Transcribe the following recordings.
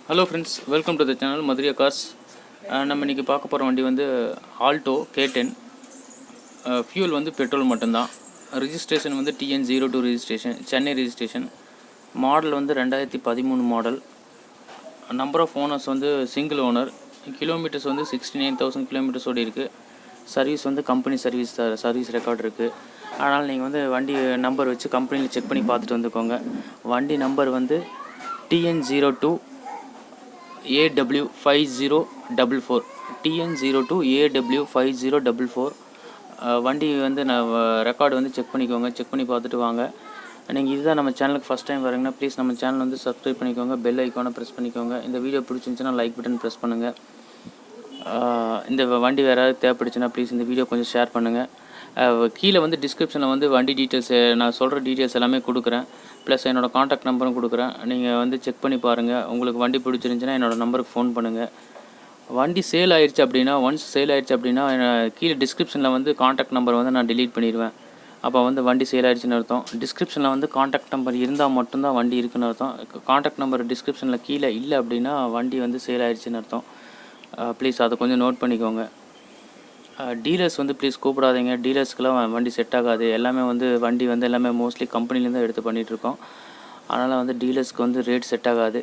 Hello friends, welcome to the channel Madhuriya Cars. நம்ம இன்னைக்கு பார்க்க போகிற வண்டி வந்து Alto K10 fuel வந்து பெட்ரோல் மட்டும்தான். ரெஜிஸ்ட்ரேஷன் வந்து TN02 registration, Chennai registration. Model வந்து 2013 மாடல். நம்பர் ஆஃப் ஓனர்ஸ் வந்து சிங்கிள் ஓனர். கிலோமீட்டர்ஸ் வந்து 69,000 கிலோமீட்டர்ஸ் ஓடி இருக்குது. சர்வீஸ் வந்து கம்பெனி சர்வீஸ் ரெக்கார்ட் இருக்குது. அதனால் நீங்கள் வந்து வண்டி நம்பர் வச்சு கம்பெனியில் செக் பண்ணி பார்த்துட்டு வந்துக்கோங்க. வண்டி நம்பர் வந்து TN02 AW5044 TN02 AW5044. வண்டி வந்து நான் ரெக்கார்டு வந்து செக் பண்ணிக்கோங்க. செக் பண்ணி பார்த்துட்டு வாங்க. நீங்கள் இதுதான் நம்ம சேனலுக்கு ஃபஸ்ட் டைம் வரீங்கன்னா ப்ளீஸ் நம்ம சேனல் வந்து சப்ஸ்கிரைப் பண்ணிக்கோங்க. பெல் ஐக்கானை ப்ரெஸ் பண்ணிக்கோங்க. இந்த வீடியோ பிடிச்சிருந்துச்சுன்னா லைக் பட்டன் ப்ரெஸ் பண்ணுங்கள். இந்த வண்டி வேறு ஏதாவது தேவைப்படுச்சுன்னா ப்ளீஸ் இந்த வீடியோ கொஞ்சம் ஷேர் பண்ணுங்கள். கீழே வந்து டிஸ்கிரிப்ஷனில் வந்து வண்டி டீட்டெயில்ஸ் நான் சொல்கிற டீட்டெயில்ஸ் எல்லாமே கொடுக்குறேன். ப்ளஸ் என்னோடய காண்டாக்ட் நம்பரும் கொடுக்குறேன். நீங்கள் வந்து செக் பண்ணி பாருங்கள். உங்களுக்கு வண்டி பிடிச்சிருந்துச்சின்னா என்னோடய நம்பருக்கு ஃபோன் பண்ணுங்கள். வண்டி சேல் ஆயிடுச்சு அப்படின்னா சேல் ஆயிடுச்சு அப்படின்னா கீழே டிஸ்கிரிப்ஷனில் வந்து காண்டாக்ட் நம்பர் வந்து நான் டிலீட் பண்ணிடுவேன். அப்போ வந்து வண்டி சேல் ஆயிடுச்சுன்னு அர்த்தம். டிஸ்கிரிப்ஷனில் வந்து காண்டாக்ட் நம்பர் இருந்தால் மட்டும்தான் வண்டி இருக்குன்னு அர்த்தம். காண்டாக்ட் நம்பர் டிஸ்கிரிப்ஷனில் கீழே இல்லை அப்படின்னா வண்டி வந்து சேல் ஆயிடுச்சுன்னு அர்த்தம். ப்ளீஸ் அதை கொஞ்சம் நோட் பண்ணிக்கோங்க. டீலர்ஸ் வந்து ப்ளீஸ் கூப்பிடாதீங்க. டீலர்ஸ்க்கெலாம் வண்டி செட் ஆகாது. எல்லாமே வந்து வண்டி வந்து எல்லாமே மோஸ்ட்லி கம்பெனிலேருந்து எடுத்து பண்ணிகிட்ருக்கோம். அதனால் வந்து டீலர்ஸ்க்கு வந்து ரேட் செட் ஆகாது.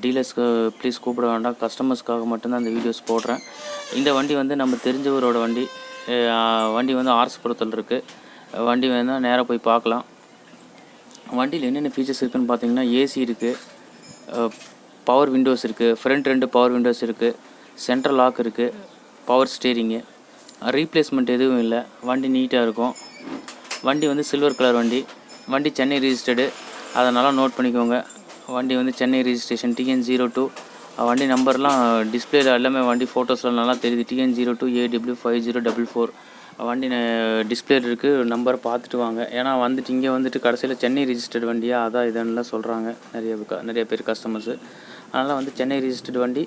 டீலர்ஸ்க்கு ப்ளீஸ் கூப்பிட வேண்டாம். கஸ்டமர்ஸ்க்காக மட்டும்தான் இந்த வீடியோஸ் போடுறேன். இந்த வண்டி வந்து நம்ம தெரிஞ்சவரோட வண்டி. வண்டி வந்து ஆர்எஸ்புரத்தில் இருக்குது. வண்டி வேணால் நேராக போய் பார்க்கலாம். வண்டியில் என்னென்ன ஃபீச்சர்ஸ் இருக்குதுன்னு பார்த்தீங்கன்னா ஏசி இருக்குது, பவர் விண்டோஸ் இருக்குது, ஃப்ரண்ட் 2 பவர் விண்டோஸ் இருக்குது, சென்ட்ரல் லாக் இருக்குது, பவர் ஸ்டீரிங்கு, ரீப்ளேஸ்மெண்ட் எதுவும் இல்லை. வண்டி நீட்டாக இருக்கும். வண்டி வந்து சில்வர் கலர் வண்டி. வண்டி சென்னை ரெஜிஸ்டர்டு, அதை நல்லா நோட் பண்ணிக்கோங்க. வண்டி வந்து சென்னை ரெஜிஸ்ட்ரேஷன் TN02. வண்டி நம்பர்லாம் டிஸ்பிளேல எல்லாமே வண்டி ஃபோட்டோஸ்லாம் நல்லா தெரியுது. TN02 AW5044. வண்டி டிஸ்பிளே இருக்குது. நம்பரை பார்த்துட்டு வாங்க. ஏன்னா வந்துட்டு இங்கே வந்துட்டு கடைசியில் சென்னை ரெஜிஸ்டர்டு வண்டியாக அதான் இதெல்லாம் சொல்கிறாங்க நிறைய பேர் கஸ்டமர்ஸு. அதனால் வந்து சென்னை ரெஜிஸ்டர்டு வண்டி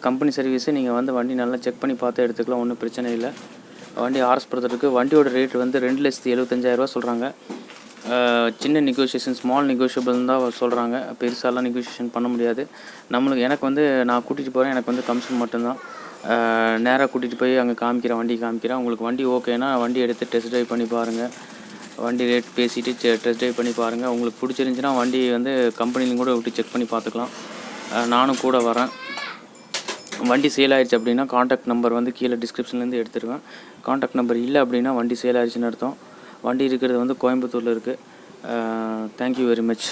கம்பெனி சர்வீஸு. நீங்கள் வந்து வண்டி நல்லா செக் பண்ணி பார்த்து எடுத்துக்கலாம். ஒன்றும் பிரச்சனை இல்லை. வண்டி ஆர்எஸ்புரத்தில் இருக்குது. வண்டியோட ரேட் வந்து 2,75,000 சொல்கிறாங்க. சின்ன நெகோஷியேஷன், ஸ்மால் நெகோஷியபிள் தான் சொல்கிறாங்க. பெருசாலாம் நெகோஷியேஷன் பண்ண முடியாது. எனக்கு வந்து நான் கூட்டிகிட்டு போகிறேன். எனக்கு வந்து கமிஷன் மட்டும்தான். நேராக கூட்டிகிட்டு போய் அங்கே வண்டி காமிக்கிறேன். உங்களுக்கு வண்டி ஓகேனா வண்டி எடுத்து டெஸ்ட் ட்ரைவ் பண்ணி பாருங்கள். வண்டி ரேட் பேசிவிட்டு டெஸ்ட் ட்ரைவ் பண்ணி பாருங்கள். உங்களுக்கு பிடிச்சிருந்துச்சின்னா வண்டி வந்து கம்பெனிலையும் கூட விட்டு செக் பண்ணி பார்த்துக்கலாம். நானும் கூட வரேன். வண்டி சேல் ஆயிடுச்சு அப்படின்னா காண்டாக்ட் நம்பர் வந்து கீழே டிஸ்கிரிப்ஷன்லேருந்து எடுத்துருவேன். காண்டாக்ட் நம்பர் இல்லை அப்படின்னா வண்டி சேல் ஆயிடுச்சுன்னு அர்த்தம். வண்டி இருக்கிறது வந்து கோயம்புத்தூரில் இருக்குது. Thank you very much.